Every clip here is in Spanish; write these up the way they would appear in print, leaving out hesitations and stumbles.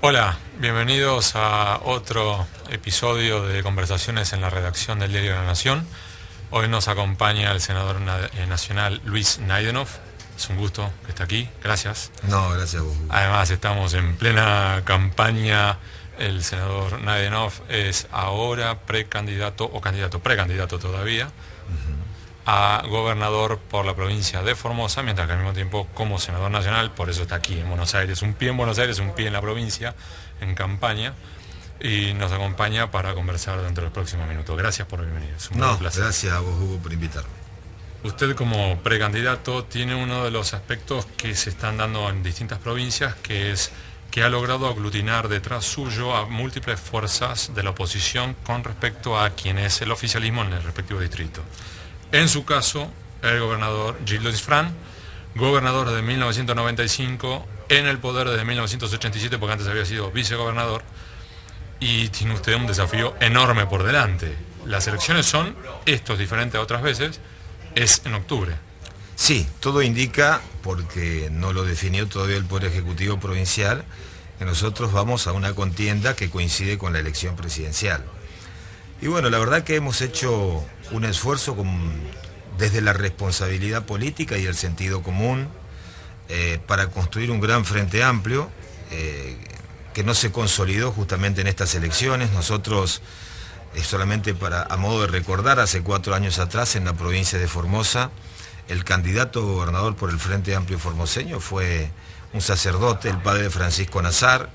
Hola, bienvenidos a otro episodio de Conversaciones en la redacción del Diario de la Nación. Hoy nos acompaña el senador nacional Luis Naidenov. Es un gusto que esté aquí, gracias. No, gracias a vos. Además estamos en plena campaña. El senador Naidenov es ahora precandidato todavía a gobernador por la provincia de Formosa, mientras que al mismo tiempo como senador nacional, por eso está aquí en Buenos Aires, un pie en Buenos Aires, un pie en la provincia, en campaña, y nos acompaña para conversar dentro de los próximos minutos. Gracias por venir, es un gran placer. Gracias a vos, Hugo, por invitarme. Usted como precandidato tiene uno de los aspectos que se están dando en distintas provincias, que es que ha logrado aglutinar detrás suyo a múltiples fuerzas de la oposición con respecto a quien es el oficialismo en el respectivo distrito. En su caso, el gobernador Gildo Disfrán, gobernador de 1995, en el poder desde 1987, porque antes había sido vicegobernador, y tiene usted un desafío enorme por delante. Las elecciones son, esto es diferente a otras veces, es en octubre. Sí, todo indica, porque no lo definió todavía el Poder Ejecutivo Provincial, que nosotros vamos a una contienda que coincide con la elección presidencial. Y bueno, la verdad que hemos hecho un esfuerzo desde la responsabilidad política y el sentido común para construir un gran frente amplio que no se consolidó justamente en estas elecciones. Nosotros, solamente a modo de recordar, hace 4 años atrás en la provincia de Formosa, el candidato a gobernador por el Frente Amplio Formoseño fue un sacerdote, el padre de Francisco Nazar,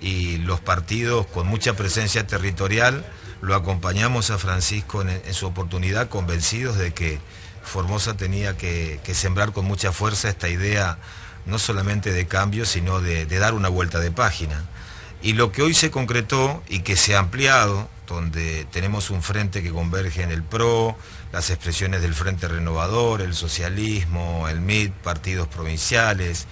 y los partidos con mucha presencia territorial lo acompañamos a Francisco en su oportunidad, convencidos de que Formosa tenía que sembrar con mucha fuerza esta idea, no solamente de cambio, sino de dar una vuelta de página. Y lo que hoy se concretó y que se ha ampliado, donde tenemos un frente que converge en el PRO, las expresiones del Frente Renovador, el socialismo, el MID, partidos provinciales,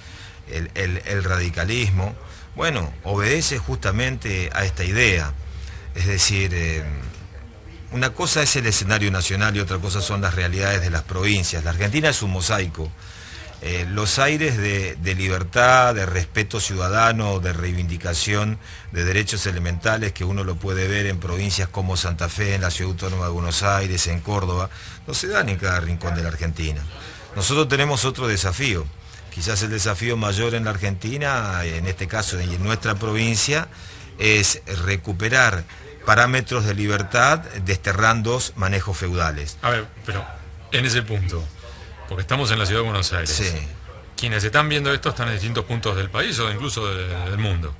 el radicalismo, bueno, obedece justamente a esta idea. Es decir, una cosa es el escenario nacional y otra cosa son las realidades de las provincias. La Argentina es un mosaico. Los aires de libertad, de respeto ciudadano, de reivindicación de derechos elementales que uno lo puede ver en provincias como Santa Fe, en la Ciudad Autónoma de Buenos Aires, en Córdoba, no se dan en cada rincón de la Argentina. Nosotros tenemos otro desafío. Quizás el desafío mayor en la Argentina, en este caso y en nuestra provincia, es recuperar parámetros de libertad desterrando manejos feudales. A ver, pero en ese punto, porque estamos en la ciudad de Buenos Aires, sí. Quienes están viendo esto están en distintos puntos del país o incluso del mundo.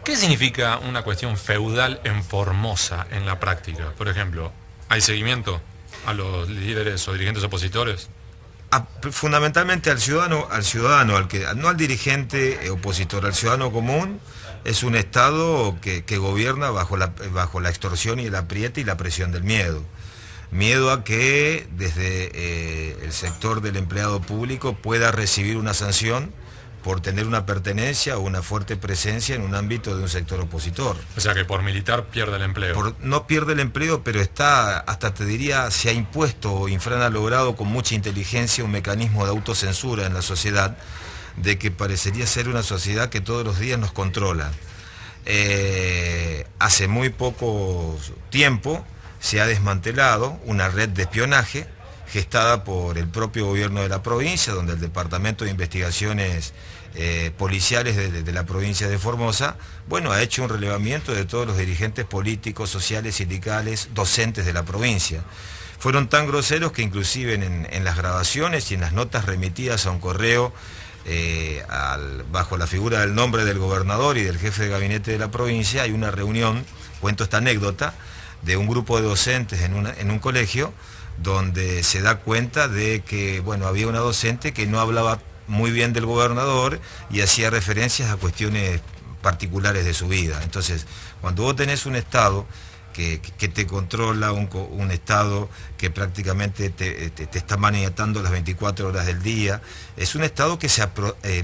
¿Qué significa una cuestión feudal en Formosa en la práctica? Por ejemplo, ¿hay seguimiento a los líderes o dirigentes opositores? Fundamentalmente al ciudadano, no al dirigente opositor, al ciudadano común. Es un Estado que gobierna bajo la extorsión y el apriete y la presión del miedo. Miedo a que desde el sector del empleado público pueda recibir una sanción por tener una pertenencia o una fuerte presencia en un ámbito de un sector opositor. O sea que por militar pierde el empleo. No pierde el empleo, pero hasta te diría, se ha impuesto, o Infran ha logrado con mucha inteligencia un mecanismo de autocensura en la sociedad, de que parecería ser una sociedad que todos los días nos controla. Hace muy poco tiempo se ha desmantelado una red de espionaje gestada por el propio gobierno de la provincia, donde el Departamento de Investigaciones Policiales de la provincia de Formosa, bueno, ha hecho un relevamiento de todos los dirigentes políticos, sociales, sindicales, docentes de la provincia. Fueron tan groseros que inclusive en las grabaciones y en las notas remitidas a un correo bajo la figura del nombre del gobernador y del jefe de gabinete de la provincia, hay una reunión, cuento esta anécdota, de un grupo de docentes en un colegio, donde se da cuenta de que, bueno, había una docente que no hablaba muy bien del gobernador y hacía referencias a cuestiones particulares de su vida. Entonces, cuando vos tenés un Estado que te controla, un Estado que prácticamente te está maniatando las 24 horas del día, es un Estado que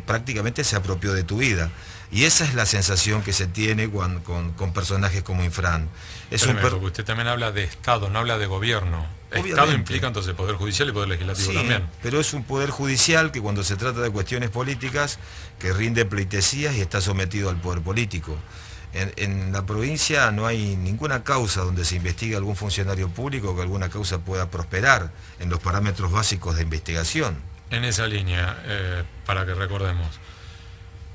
prácticamente se apropió de tu vida. Y esa es la sensación que se tiene con personajes como Infran. Porque usted también habla de Estado, no habla de gobierno. Estado implica entonces Poder Judicial y Poder Legislativo sí, también. pero es un Poder Judicial que cuando se trata de cuestiones políticas, que rinde pleitesías y está sometido al poder político. En la provincia no hay ninguna causa donde se investigue algún funcionario público que alguna causa pueda prosperar en los parámetros básicos de investigación. En esa línea, para que recordemos,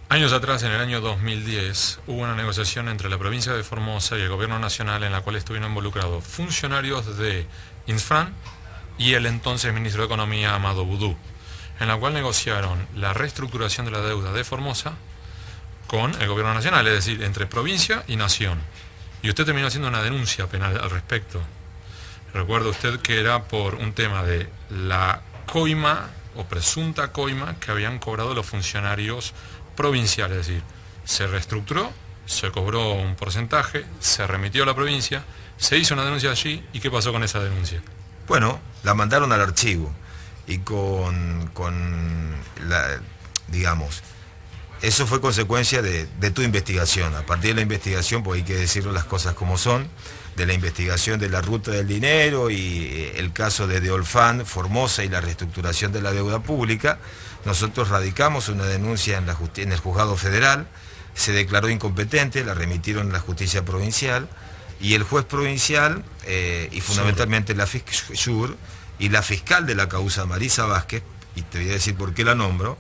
años atrás, en el año 2010, hubo una negociación entre la provincia de Formosa y el gobierno nacional en la cual estuvieron involucrados funcionarios de Infran y el entonces ministro de Economía, Amado Boudou, en la cual negociaron la reestructuración de la deuda de Formosa con el gobierno nacional, es decir, entre provincia y nación. Y usted terminó haciendo una denuncia penal al respecto. Recuerda usted que era por un tema de la coima o presunta coima que habían cobrado los funcionarios provinciales, es decir, se reestructuró, se cobró un porcentaje, se remitió a la provincia, se hizo una denuncia allí, ¿y qué pasó con esa denuncia? Bueno, la mandaron al archivo y digamos, eso fue consecuencia de tu investigación. A partir de la investigación, pues hay que decirlo las cosas como son, de la investigación de la ruta del dinero y el caso de Deolfán, Formosa y la reestructuración de la deuda pública, nosotros radicamos una denuncia en el juzgado federal, se declaró incompetente, la remitieron a la justicia provincial y el juez provincial y fundamentalmente la FISCJUR y la fiscal de la causa, Marisa Vázquez, y te voy a decir por qué la nombro,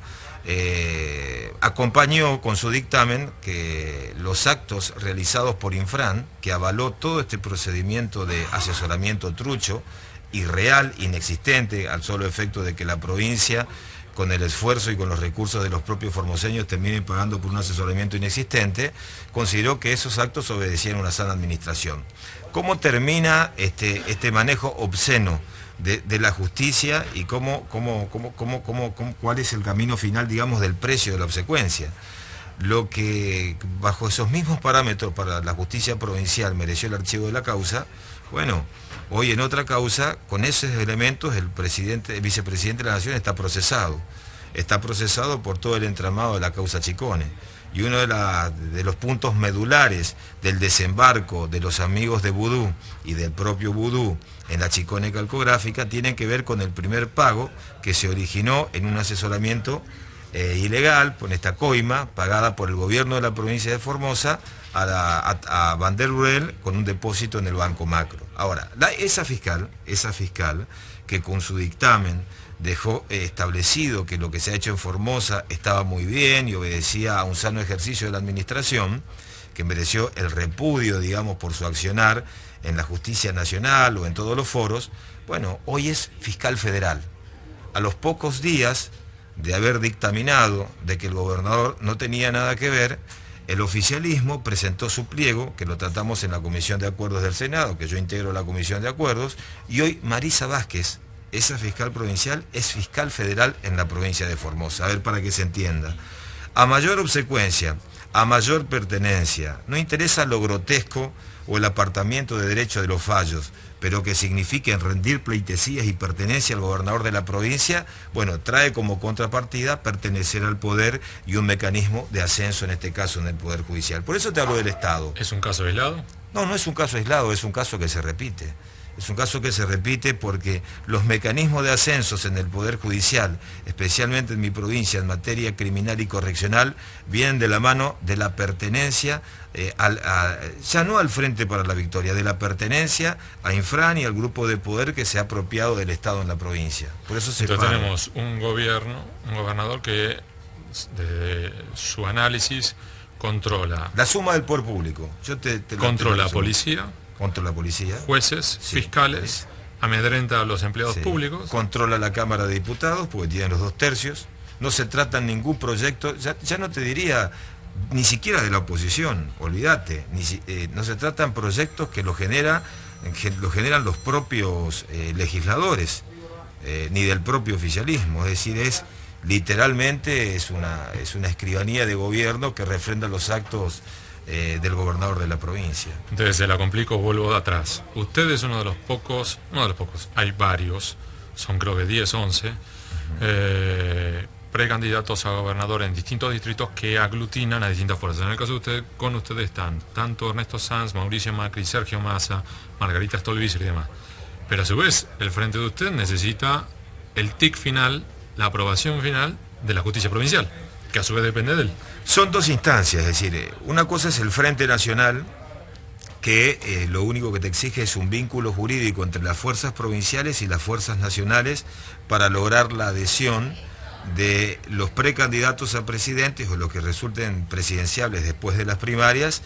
acompañó con su dictamen que los actos realizados por Infran, que avaló todo este procedimiento de asesoramiento trucho, irreal, inexistente, al solo efecto de que la provincia, con el esfuerzo y con los recursos de los propios formoseños, terminen pagando por un asesoramiento inexistente, consideró que esos actos obedecían a una sana administración. ¿Cómo termina este manejo obsceno de la justicia y cuál es el camino final, digamos, del precio de la obsecuencia? Lo que bajo esos mismos parámetros para la justicia provincial mereció el archivo de la causa, bueno, hoy en otra causa, con esos elementos, el vicepresidente de la Nación está procesado por todo el entramado de la causa Chicone. Y uno de los puntos medulares del desembarco de los amigos de Boudou y del propio Boudou en la Chicone calcográfica tienen que ver con el primer pago que se originó en un asesoramiento ilegal, con esta coima pagada por el gobierno de la provincia de Formosa a Van der Ruel con un depósito en el Banco Macro. Ahora, esa fiscal que con su dictamen dejó establecido que lo que se ha hecho en Formosa estaba muy bien y obedecía a un sano ejercicio de la administración, que mereció el repudio, digamos, por su accionar en la justicia nacional o en todos los foros, bueno, hoy es fiscal federal. A los pocos días de haber dictaminado de que el gobernador no tenía nada que ver, el oficialismo presentó su pliego, que lo tratamos en la Comisión de Acuerdos del Senado, que yo integro la Comisión de Acuerdos, y hoy Marisa Vázquez, esa fiscal provincial, es fiscal federal en la provincia de Formosa. A ver, para que se entienda. A mayor obsecuencia, a mayor pertenencia, no interesa lo grotesco o el apartamiento de derecho de los fallos, pero que signifiquen rendir pleitesías y pertenencia al gobernador de la provincia, bueno, trae como contrapartida pertenecer al poder y un mecanismo de ascenso, en este caso en el Poder Judicial. Por eso te hablo del Estado. ¿Es un caso aislado? No, no es un caso aislado, es un caso que se repite. Es un caso que se repite porque los mecanismos de ascensos en el Poder Judicial, especialmente en mi provincia en materia criminal y correccional, vienen de la mano de la pertenencia, ya no al Frente para la Victoria, de la pertenencia a Infran y al grupo de poder que se ha apropiado del Estado en la provincia. Por eso entonces tenemos un gobernador que desde su análisis controla... La suma del poder público. Controla policía, contra la policía, jueces, sí, fiscales, sí. Amedrenta a los empleados públicos. Controla la Cámara de Diputados, porque tienen los 2/3. No se trata en ningún proyecto, ya no te diría ni siquiera de la oposición, olvídate, no se tratan proyectos que lo generan los propios legisladores, ni del propio oficialismo, es decir, literalmente es una escribanía de gobierno que refrenda los actos del gobernador de la provincia. Entonces se la complico, vuelvo de atrás. Usted es uno de los pocos, hay varios, son creo que 10, 11, precandidatos a gobernador en distintos distritos que aglutinan a distintas fuerzas. En el caso de usted, con ustedes están tanto Ernesto Sanz, Mauricio Macri, Sergio Massa, Margarita Stolbizer y demás. Pero a su vez, el frente de usted necesita el tic final, la aprobación final de la justicia provincial, que a su vez depende de él. Son dos instancias, es decir, una cosa es el Frente Nacional, que lo único que te exige es un vínculo jurídico entre las fuerzas provinciales y las fuerzas nacionales para lograr la adhesión de los precandidatos a presidentes o los que resulten presidenciables después de las primarias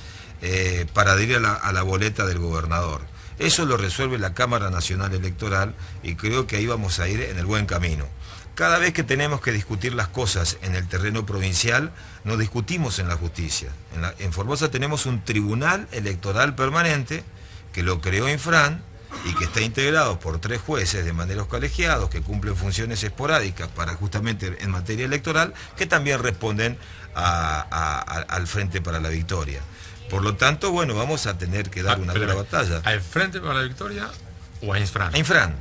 para adherir a la boleta del gobernador. Eso lo resuelve la Cámara Nacional Electoral y creo que ahí vamos a ir en el buen camino. Cada vez que tenemos que discutir las cosas en el terreno provincial, no discutimos en la justicia. En Formosa tenemos un tribunal electoral permanente que lo creó Infran y que está integrado por 3 jueces de manera colegiados que cumplen funciones esporádicas para justamente en materia electoral, que también responden al Frente para la Victoria. Por lo tanto, bueno, vamos a tener que dar una dura batalla. ¿Al Frente para la Victoria o a Infran? A Infran.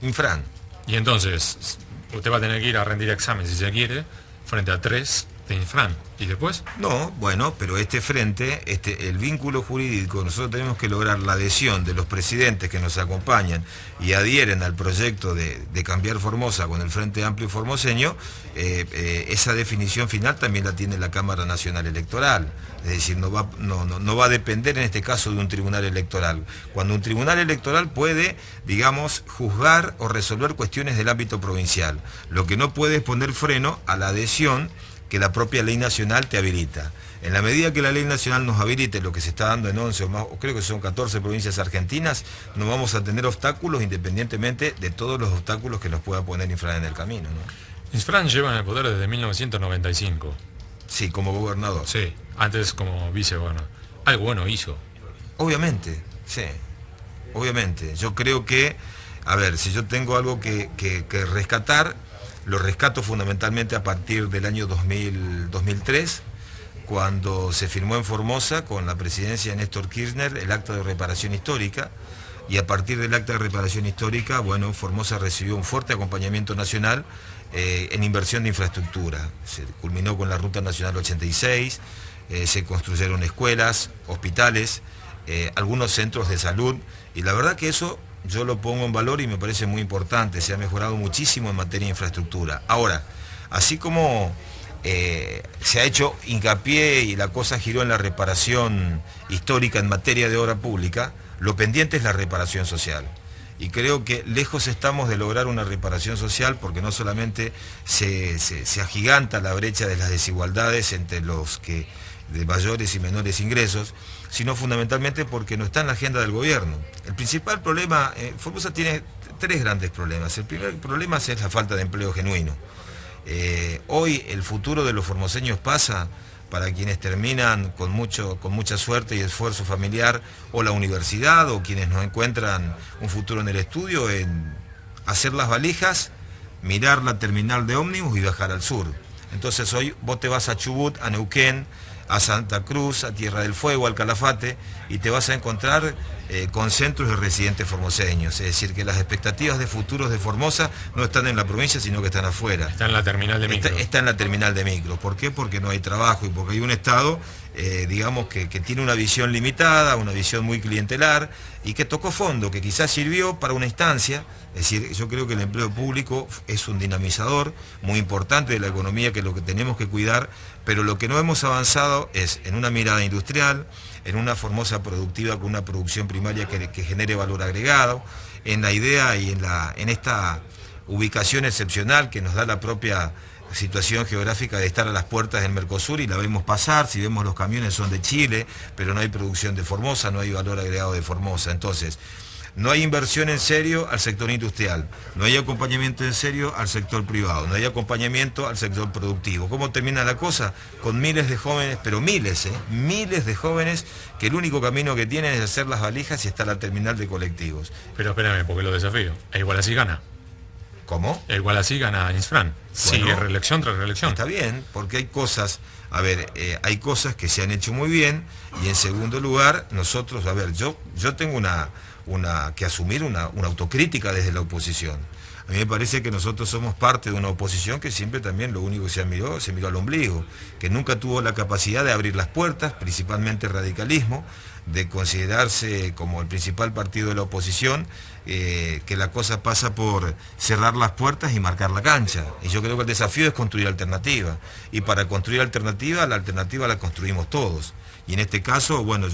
Infran. Y entonces, usted va a tener que ir a rendir examen, si se quiere, frente a 3 de Infran. ¿Y después? No, bueno, pero este frente, el vínculo jurídico, nosotros tenemos que lograr la adhesión de los presidentes que nos acompañan y adhieren al proyecto de cambiar Formosa con el Frente Amplio Formoseño. Esa definición final también la tiene la Cámara Nacional Electoral. Es decir, no va a depender en este caso de un tribunal electoral. Cuando un tribunal electoral puede, digamos, juzgar o resolver cuestiones del ámbito provincial. Lo que no puede es poner freno a la adhesión que la propia ley nacional te habilita. En la medida que la ley nacional nos habilite lo que se está dando en 11 o más, o creo que son 14 provincias argentinas, no vamos a tener obstáculos independientemente de todos los obstáculos que nos pueda poner Infran en el camino, ¿no? Infran lleva en el poder desde 1995. Sí, como gobernador. Sí, antes como vicegobernador. Algo bueno hizo. Obviamente, sí. Obviamente. Yo creo que, a ver, si yo tengo algo que rescatar, lo rescato fundamentalmente a partir del año 2003, cuando se firmó en Formosa con la presidencia de Néstor Kirchner el acta de reparación histórica, y a partir del acta de reparación histórica, bueno, Formosa recibió un fuerte acompañamiento nacional en inversión de infraestructura. Se culminó con la Ruta Nacional 86, se construyeron escuelas, hospitales, algunos centros de salud, y la verdad que eso yo lo pongo en valor y me parece muy importante. Se ha mejorado muchísimo en materia de infraestructura. Ahora, así como se ha hecho hincapié y la cosa giró en la reparación histórica en materia de obra pública, lo pendiente es la reparación social. Y creo que lejos estamos de lograr una reparación social, porque no solamente se agiganta la brecha de las desigualdades entre los que de mayores y menores ingresos, sino fundamentalmente porque no está en la agenda del gobierno. El principal problema, Formosa tiene 3 grandes problemas. El primer problema es la falta de empleo genuino. Hoy el futuro de los formoseños pasa, para quienes terminan con mucha suerte y esfuerzo familiar, o la universidad, o quienes no encuentran un futuro en el estudio, en hacer las valijas, mirar la terminal de ómnibus y viajar al sur. Entonces hoy vos te vas a Chubut, a Neuquén, a Santa Cruz, a Tierra del Fuego, al Calafate, y te vas a encontrar con centros de residentes formoseños. Es decir, que las expectativas de futuros de Formosa no están en la provincia, sino que están afuera. Está en la terminal de micro. Está en la terminal de micro. ¿Por qué? Porque no hay trabajo y porque hay un Estado, digamos, que tiene una visión limitada, una visión muy clientelar, y que tocó fondo, que quizás sirvió para una instancia. Es decir, yo creo que el empleo público es un dinamizador muy importante de la economía, que es lo que tenemos que cuidar, pero lo que no hemos avanzado es en una mirada industrial, en una Formosa productiva con una producción primaria que genere valor agregado, en la idea y en esta ubicación excepcional que nos da la propia situación geográfica de estar a las puertas del Mercosur, y la vemos pasar. Si vemos los camiones son de Chile, pero no hay producción de Formosa, no hay valor agregado de Formosa. Entonces, no hay inversión en serio al sector industrial, no hay acompañamiento en serio al sector privado, no hay acompañamiento al sector productivo. ¿Cómo termina la cosa? Con miles de jóvenes, pero miles de jóvenes, que el único camino que tienen es hacer las valijas y estar a la terminal de colectivos. Pero espérame, porque lo desafío. Igual así gana. ¿Cómo? Igual así gana Infran. Sigue reelección tras reelección. Está bien, porque hay cosas, hay cosas que se han hecho muy bien, y en segundo lugar, nosotros, yo tengo que asumir una autocrítica desde la oposición. A mí me parece que nosotros somos parte de una oposición que siempre también lo único que se miró al ombligo, que nunca tuvo la capacidad de abrir las puertas, principalmente el radicalismo, de considerarse como el principal partido de la oposición, que la cosa pasa por cerrar las puertas y marcar la cancha. Y yo creo que el desafío es construir alternativa. Y para construir alternativa, la alternativa la construimos todos. Y en este caso, bueno,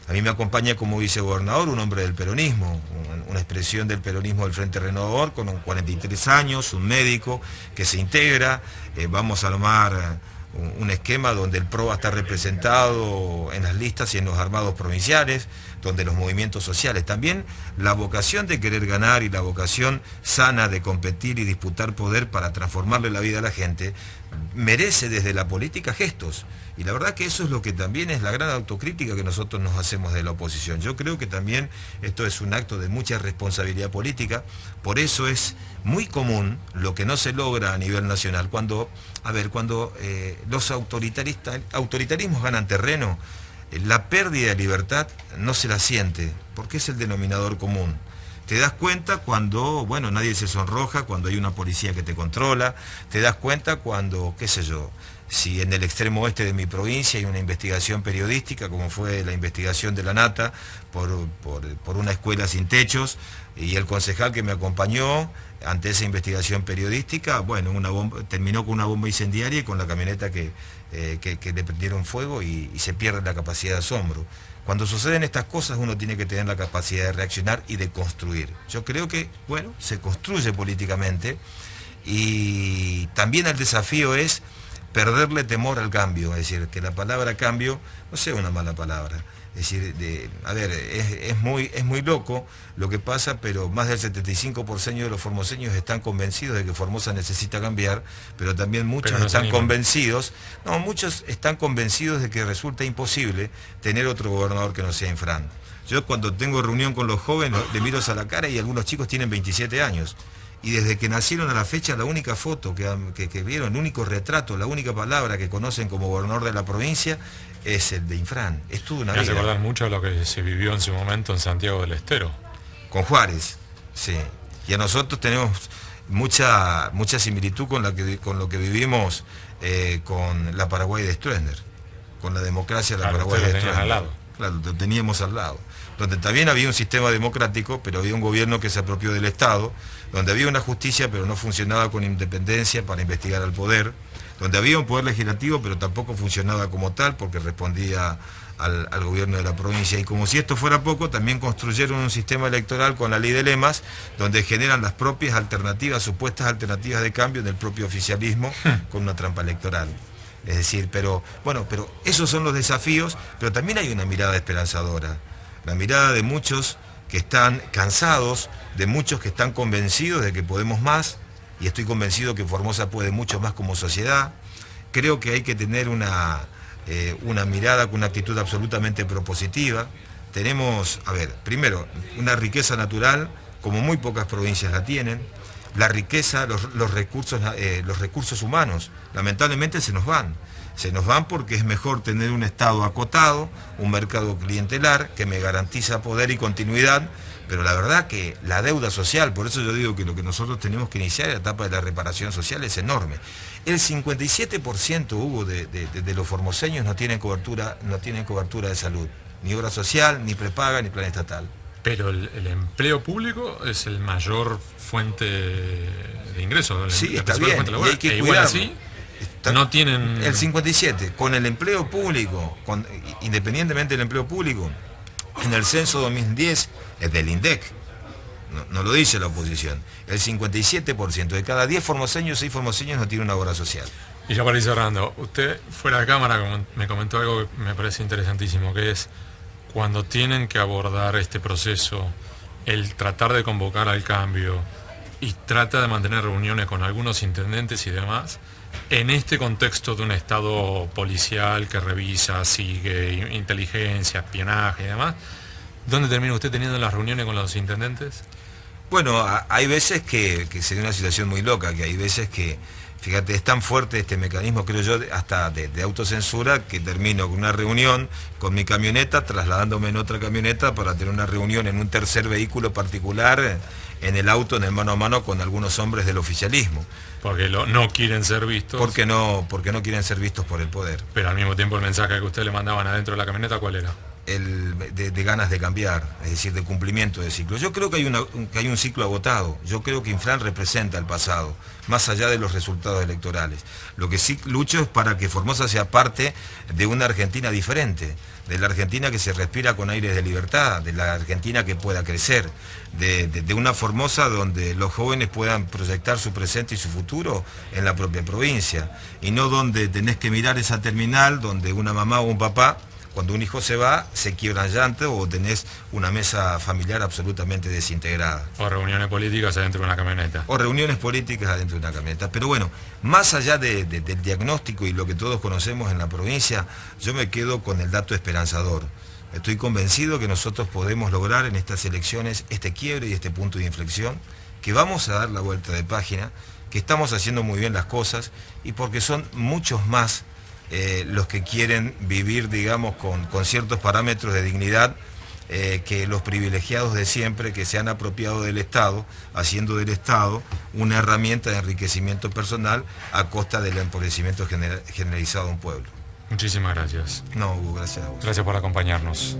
a mí me acompaña como vicegobernador un hombre del peronismo, una expresión del peronismo del Frente Renovador, con 43 años, un médico que se integra. Vamos a armar un esquema donde el PRO va a estar representado en las listas y en los armados provinciales, donde los movimientos sociales. También la vocación de querer ganar y la vocación sana de competir y disputar poder para transformarle la vida a la gente, merece desde la política gestos. Y la verdad que eso es lo que también es la gran autocrítica que nosotros nos hacemos de la oposición. Yo creo que también esto es un acto de mucha responsabilidad política, por eso es muy común lo que no se logra a nivel nacional. Cuando los autoritarismos ganan terreno, la pérdida de libertad no se la siente, porque es el denominador común. Te das cuenta cuando, nadie se sonroja, cuando hay una policía que te controla, te das cuenta cuando, qué sé yo, si en el extremo oeste de mi provincia hay una investigación periodística, como fue la investigación de la Nata por una escuela sin techos, y el concejal que me acompañó ante esa investigación periodística, terminó con una bomba incendiaria y con la camioneta que le prendieron fuego y se pierde la capacidad de asombro. Cuando suceden estas cosas uno tiene que tener la capacidad de reaccionar y de construir. Yo creo que, se construye políticamente y también el desafío es perderle temor al cambio, es decir, que la palabra cambio no sea una mala palabra. Es decir, es muy loco lo que pasa, pero más del 75% de los formoseños están convencidos de que Formosa necesita cambiar, pero también muchos están convencidos de que resulta imposible tener otro gobernador que no sea Infran. Yo cuando tengo reunión con los jóvenes, le miro a la cara y algunos chicos tienen 27 años. Y desde que nacieron a la fecha, la única foto que vieron, el único retrato, la única palabra que conocen como gobernador de la provincia es el de Infran. Es toda una vida. Me hace acordar mucho de lo que se vivió en su momento en Santiago del Estero. Con Juárez, sí. Y a nosotros tenemos mucha similitud con lo que vivimos con la Paraguay de Stroessner, con la democracia de la Paraguay de Stroessner. Al lado. Claro, lo teníamos al lado. Donde también había un sistema democrático, pero había un gobierno que se apropió del Estado, donde había una justicia, pero no funcionaba con independencia para investigar al poder, donde había un poder legislativo, pero tampoco funcionaba como tal, porque respondía al gobierno de la provincia. Y como si esto fuera poco, también construyeron un sistema electoral con la ley de lemas, donde generan las propias alternativas, supuestas alternativas de cambio en el propio oficialismo, con una trampa electoral. Es decir, pero esos son los desafíos, pero también hay una mirada esperanzadora. La mirada de muchos que están cansados, de muchos que están convencidos de que podemos más, y estoy convencido que Formosa puede mucho más como sociedad. Creo que hay que tener una mirada con una actitud absolutamente propositiva. Tenemos, primero, una riqueza natural, como muy pocas provincias la tienen. La riqueza, los recursos humanos, lamentablemente se nos van. Se nos van porque es mejor tener un Estado acotado, un mercado clientelar que me garantiza poder y continuidad, pero la verdad que la deuda social, por eso yo digo que lo que nosotros tenemos que iniciar, la etapa de la reparación social, es enorme. El 57%, Hugo, de los formoseños no tienen cobertura de salud, ni obra social, ni prepaga, ni plan estatal. Pero el empleo público es el mayor fuente de ingresos. Sí, está bien, y hay que igual así, no tienen... El 57, con el empleo público, independientemente del empleo público, en el censo 2010, es del INDEC, no lo dice la oposición, el 57% de cada 10 formoseños, 6 formoseños no tienen una obra social. Y ya para ir cerrando, usted fuera de cámara me comentó algo que me parece interesantísimo, que es cuando tienen que abordar este proceso, el tratar de convocar al cambio y trata de mantener reuniones con algunos intendentes y demás, en este contexto de un Estado policial que revisa, sigue inteligencia, espionaje y demás, ¿dónde termina usted teniendo las reuniones con los intendentes? Bueno, hay veces que sería una situación muy loca, que hay veces que, fíjate, es tan fuerte este mecanismo, creo yo, hasta de autocensura, que termino con una reunión con mi camioneta, trasladándome en otra camioneta para tener una reunión en un tercer vehículo particular en el auto, en el mano a mano con algunos hombres del oficialismo. Porque no quieren ser vistos. Porque no quieren ser vistos por el poder. Pero al mismo tiempo el mensaje que ustedes le mandaban adentro de la camioneta, ¿cuál era? De ganas de cambiar, es decir, de cumplimiento de ciclo. Yo creo que hay un ciclo agotado. Yo creo que Infran representa el pasado, más allá de los resultados electorales. Lo que sí lucho es para que Formosa sea parte de una Argentina diferente, de la Argentina que se respira con aires de libertad, de la Argentina que pueda crecer, de una Formosa donde los jóvenes puedan proyectar su presente y su futuro en la propia provincia, y no donde tenés que mirar esa terminal donde una mamá o un papá, cuando un hijo se va, se quiebran llantos o tenés una mesa familiar absolutamente desintegrada. O reuniones políticas adentro de una camioneta. O reuniones políticas adentro de una camioneta. Pero bueno, más allá del diagnóstico y lo que todos conocemos en la provincia, yo me quedo con el dato esperanzador. Estoy convencido que nosotros podemos lograr en estas elecciones este quiebre y este punto de inflexión, que vamos a dar la vuelta de página, que estamos haciendo muy bien las cosas y porque son muchos más los que quieren vivir, digamos, con ciertos parámetros de dignidad que los privilegiados de siempre, que se han apropiado del Estado, haciendo del Estado una herramienta de enriquecimiento personal a costa del empobrecimiento generalizado de un pueblo. Muchísimas gracias. No, Hugo, gracias a vos. Gracias por acompañarnos.